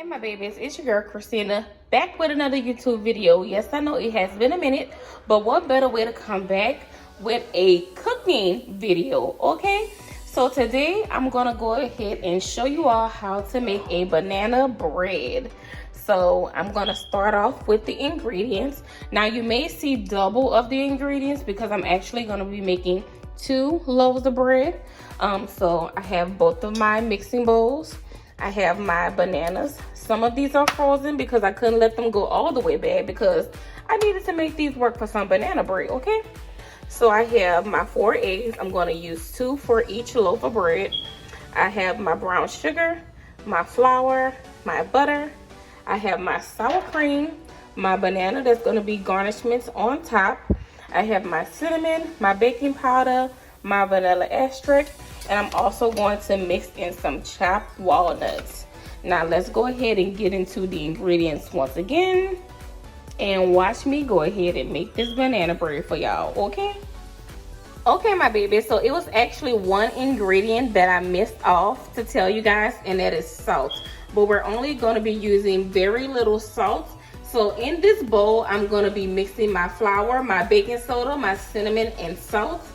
My babies, it's your girl Christina back with another YouTube video. Yes, I know it has been a minute, but what better way to come back with a cooking video? Okay, so today I'm gonna go ahead and show you all how to make a banana bread. So I'm gonna start off with the ingredients. Now you may see double of the ingredients because I'm actually gonna be making 2 loaves of bread. So I have both of my mixing bowls. I have my bananas. Some of these are frozen because I couldn't let them go all the way bad because I needed to make these work for some banana bread, okay? So I have my 4 eggs. I'm gonna use 2 for each loaf of bread. I have my brown sugar, my flour, my butter. I have my sour cream, my banana that's gonna be garnishments on top. I have my cinnamon, my baking powder, my vanilla extract, and I'm also going to mix in some chopped walnuts. Now let's go ahead and get into the ingredients once again and watch me go ahead and make this banana bread for y'all, okay? Okay, my baby, so it was actually one ingredient that I missed off to tell you guys, and that is salt. But we're only going to be using very little salt. So in this bowl, I'm going to be mixing my flour, my baking soda, my cinnamon, and salt.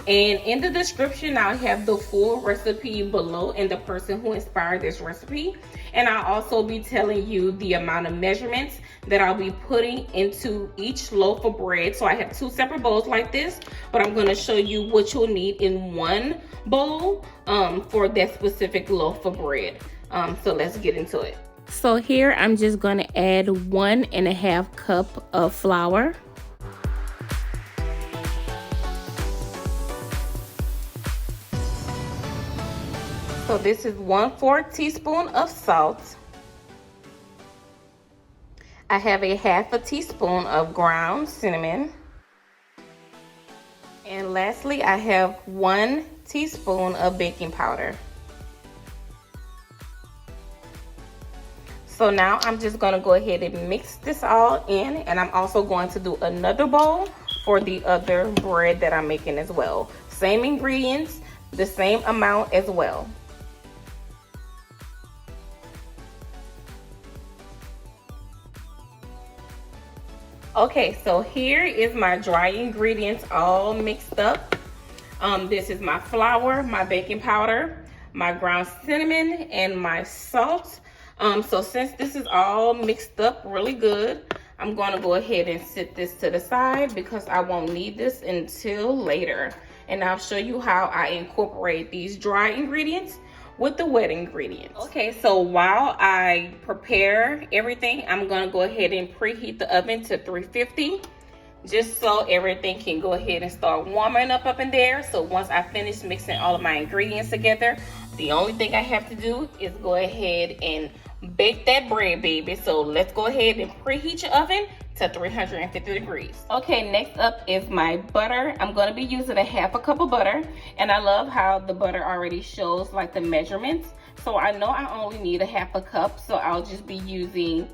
And in the description, I'll have the full recipe below and the person who inspired this recipe. And I'll also be telling you the amount of measurements that I'll be putting into each loaf of bread. So I have 2 separate bowls like this, but I'm going to show you what you'll need in one bowl for that specific loaf of bread. So let's get into it. So here I'm just going to add 1.5 cups of flour. So this is 1/4 teaspoon of salt. I have a 1/2 teaspoon of ground cinnamon. And lastly, I have 1 teaspoon of baking powder. So now I'm just gonna go ahead and mix this all in, and I'm also going to do another bowl for the other bread that I'm making as well. Same ingredients, the same amount as well. Okay, so here is my dry ingredients all mixed up. This is my flour, my baking powder, my ground cinnamon, and my salt. So since this is all mixed up really good, I'm going to go ahead and set this to the side because I won't need this until later. And I'll show you how I incorporate these dry ingredients with the wet ingredients. Okay, so while I prepare everything, I'm going to go ahead and preheat the oven to 350 just so everything can go ahead and start warming up in there. So once I finish mixing all of my ingredients together, the only thing I have to do is go ahead and bake that bread, baby. So let's go ahead and preheat your oven to 350 degrees. Okay, next up is my butter. I'm going to be using a 1/2 cup of butter, and I love how the butter already shows like the measurements. So I know I only need a 1/2 cup, so I'll just be using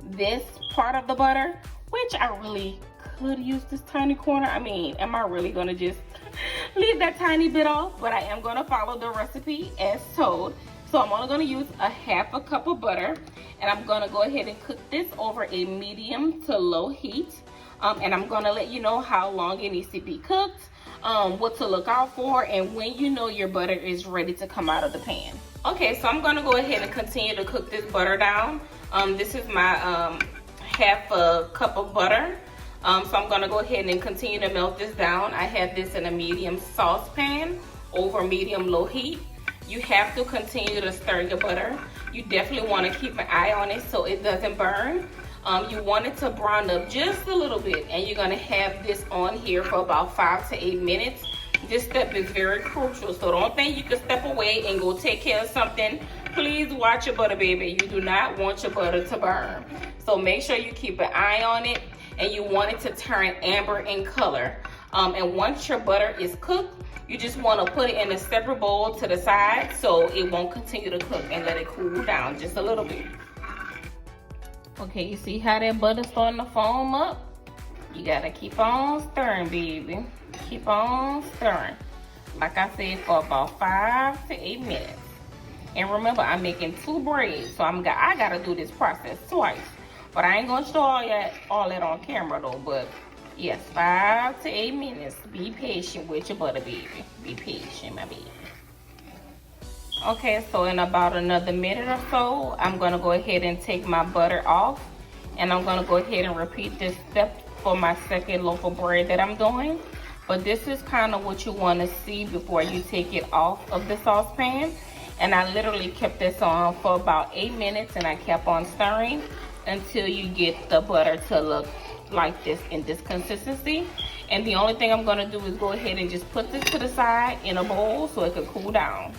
this part of the butter, which I really could use this tiny corner. I mean, am I really going to just leave that tiny bit off? But I am going to follow the recipe as told. So I'm only going to use a 1/2 cup of butter, and I'm going to go ahead and cook this over a medium to low heat. And I'm going to let you know how long it needs to be cooked, what to look out for, and when you know your butter is ready to come out of the pan. Okay, so I'm going to go ahead and continue to cook this butter down. This is my 1/2 cup of butter. So I'm going to go ahead and continue to melt this down. I have this in a medium saucepan over medium-low heat. You have to continue to stir your butter. You definitely want to keep an eye on it so it doesn't burn. You want it to brown up just a little bit, and you're going to have this on here for about 5 to 8 minutes. This step is very crucial, so don't think you can step away and go take care of something. Please watch your butter, baby. You do not want your butter to burn. So make sure you keep an eye on it, and you want it to turn amber in color. And once your butter is cooked, you just want to put it in a separate bowl to the side so it won't continue to cook, and let it cool down just a little bit. Okay, you see how that butter's starting to foam up? You gotta keep on stirring, baby. Keep on stirring. Like I said, for about 5 to 8 minutes. And remember, I'm making 2 braids, so I gotta do this process twice. But I ain't gonna show all that on camera though. But yes, 5 to 8 minutes. Be patient with your butter, baby. Be patient, my baby. Okay, so in about another minute or so, I'm gonna go ahead and take my butter off, and I'm gonna go ahead and repeat this step for my second loaf of bread that I'm doing. But this is kind of what you want to see before you take it off of the saucepan. And I literally kept this on for about 8 minutes, and I kept on stirring until you get the butter to look like this in this consistency. And the only thing I'm gonna do is go ahead and just put this to the side in a bowl so it can cool down.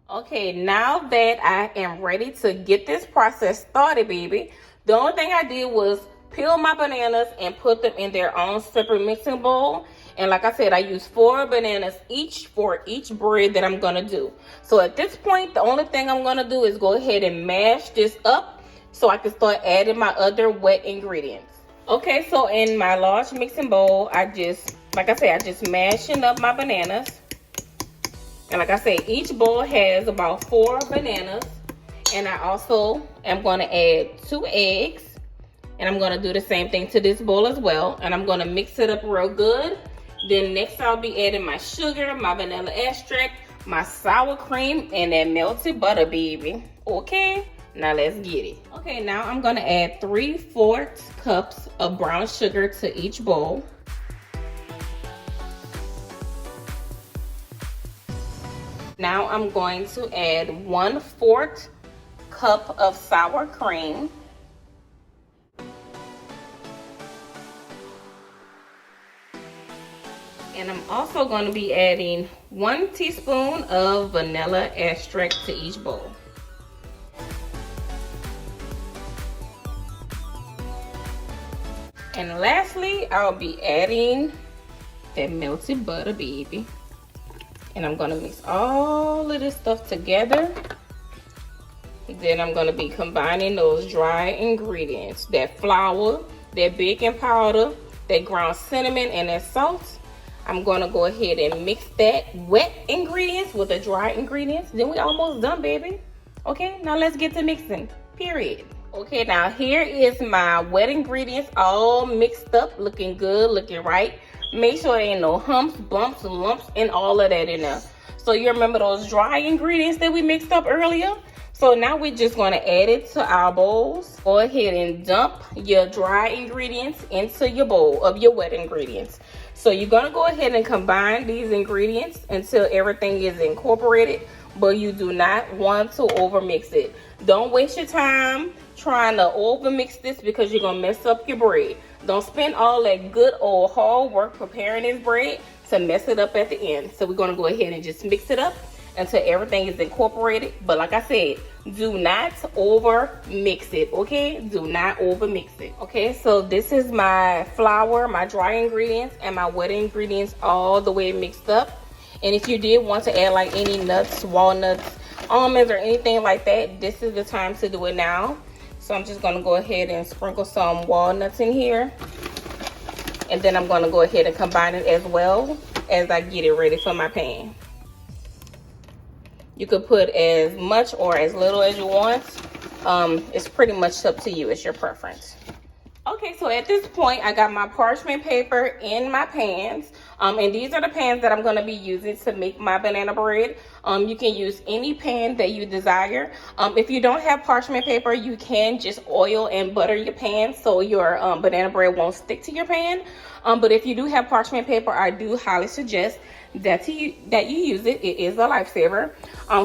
Okay, now that I am ready to get this process started, baby, the only thing I did was peel my bananas and put them in their own separate mixing bowl. And like I said, I used 4 bananas each for each bread that I'm gonna do. So at this point, the only thing I'm gonna do is go ahead and mash this up so I can start adding my other wet ingredients. Okay, so in my large mixing bowl, I just mashing up my bananas. And like I said, each bowl has about 4 bananas. And I also am gonna add 2 eggs. And I'm gonna do the same thing to this bowl as well. And I'm gonna mix it up real good. Then next I'll be adding my sugar, my vanilla extract, my sour cream, and that melted butter, baby. Okay, now let's get it. Okay, now I'm gonna add 3/4 cups of brown sugar to each bowl. Now I'm going to add 1/4 cup of sour cream. And I'm also going to be adding 1 teaspoon of vanilla extract to each bowl. And lastly, I'll be adding that melted butter, baby. And I'm going to mix all of this stuff together. Then I'm going to be combining those dry ingredients, that flour, that baking powder, that ground cinnamon, and that salt. I'm gonna go ahead and mix that wet ingredients with the dry ingredients. Then we almost done, baby. Okay, now let's get to mixing, period. Okay, now here is my wet ingredients all mixed up, looking good, looking right. Make sure there ain't no humps, bumps, lumps, and all of that in there. So you remember those dry ingredients that we mixed up earlier? So now we're just gonna add it to our bowls. Go ahead and dump your dry ingredients into your bowl of your wet ingredients. So you're gonna go ahead and combine these ingredients until everything is incorporated, but you do not want to overmix it. Don't waste your time trying to overmix this because you're gonna mess up your bread. Don't spend all that good old hard work preparing this bread to mess it up at the end. So we're gonna go ahead and just mix it up until everything is incorporated. But like I said, do not over mix it, okay? Do not over mix it. Okay, so this is my flour, my dry ingredients, and my wet ingredients all the way mixed up. And if you did want to add like any nuts, walnuts, almonds, or anything like that, this is the time to do it now. So I'm just gonna go ahead and sprinkle some walnuts in here. And then I'm gonna go ahead and combine it as well as I get it ready for my pan. You could put as much or as little as you want. It's pretty much up to you. It's your preference. Okay, so at this point, I got my parchment paper in my pans. And these are the pans that I'm going to be using to make my banana bread. You can use any pan that you desire. If you don't have parchment paper, you can just oil and butter your pan so your banana bread won't stick to your pan. But if you do have parchment paper, I do highly suggest that you use it. It is a lifesaver.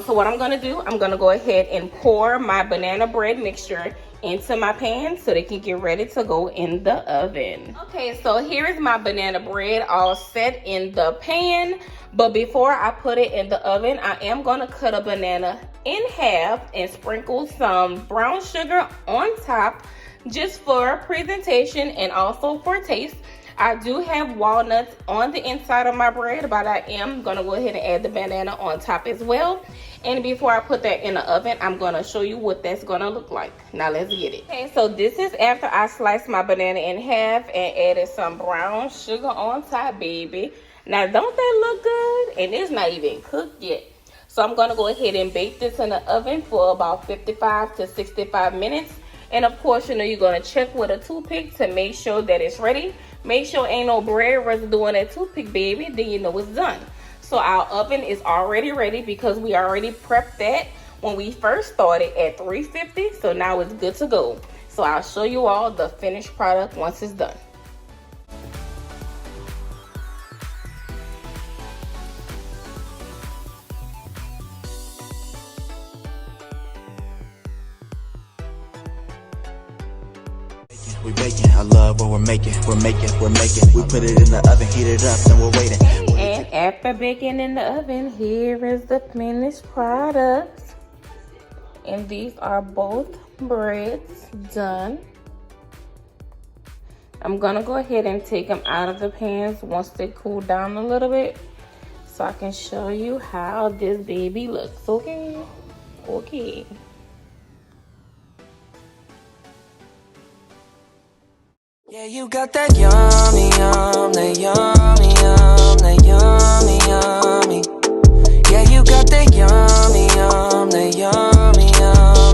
So what I'm going to do, I'm going to go ahead and pour my banana bread mixture into my pan so they can get ready to go in the oven. Okay, so here is my banana bread all set in the pan. But before I put it in the oven, I am going to cut a banana in half and sprinkle some brown sugar on top just for presentation and also for taste. I do have walnuts on the inside of my bread, but I am going to go ahead and add the banana on top as well. And before I put that in the oven, I'm going to show you what that's going to look like. Now let's get it. Okay, so this is after I sliced my banana in half and added some brown sugar on top, baby. Now, don't that look good? And it's not even cooked yet. So I'm going to go ahead and bake this in the oven for about 55 to 65 minutes. And of course, you know, you're going to check with a toothpick to make sure that it's ready. Make sure ain't no bread residue on that toothpick, baby. Then you know it's done. So our oven is already ready because we already prepped that when we first started at 350. So now it's good to go. So I'll show you all the finished product once it's done. We baking, I love what we're making. We put it in the oven, heat it up, then we're waiting. And after baking in the oven, here is the finished product. And these are both breads done. I'm gonna go ahead and take them out of the pans once they cool down a little bit, so I can show you how this baby looks. Okay. Yeah, you got that yummy, that yummy, that yummy, yummy. Yeah, you got that yummy, that yummy,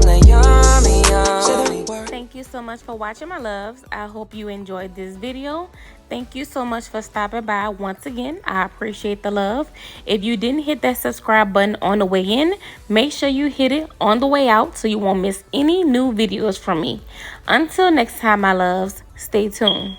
that yummy, yummy. Thank you so much for watching, my loves. I hope you enjoyed this video. Thank you so much for stopping by once again. I appreciate the love. If you didn't hit that subscribe button on the way in, make sure you hit it on the way out so you won't miss any new videos from me. Until next time, my loves, stay tuned.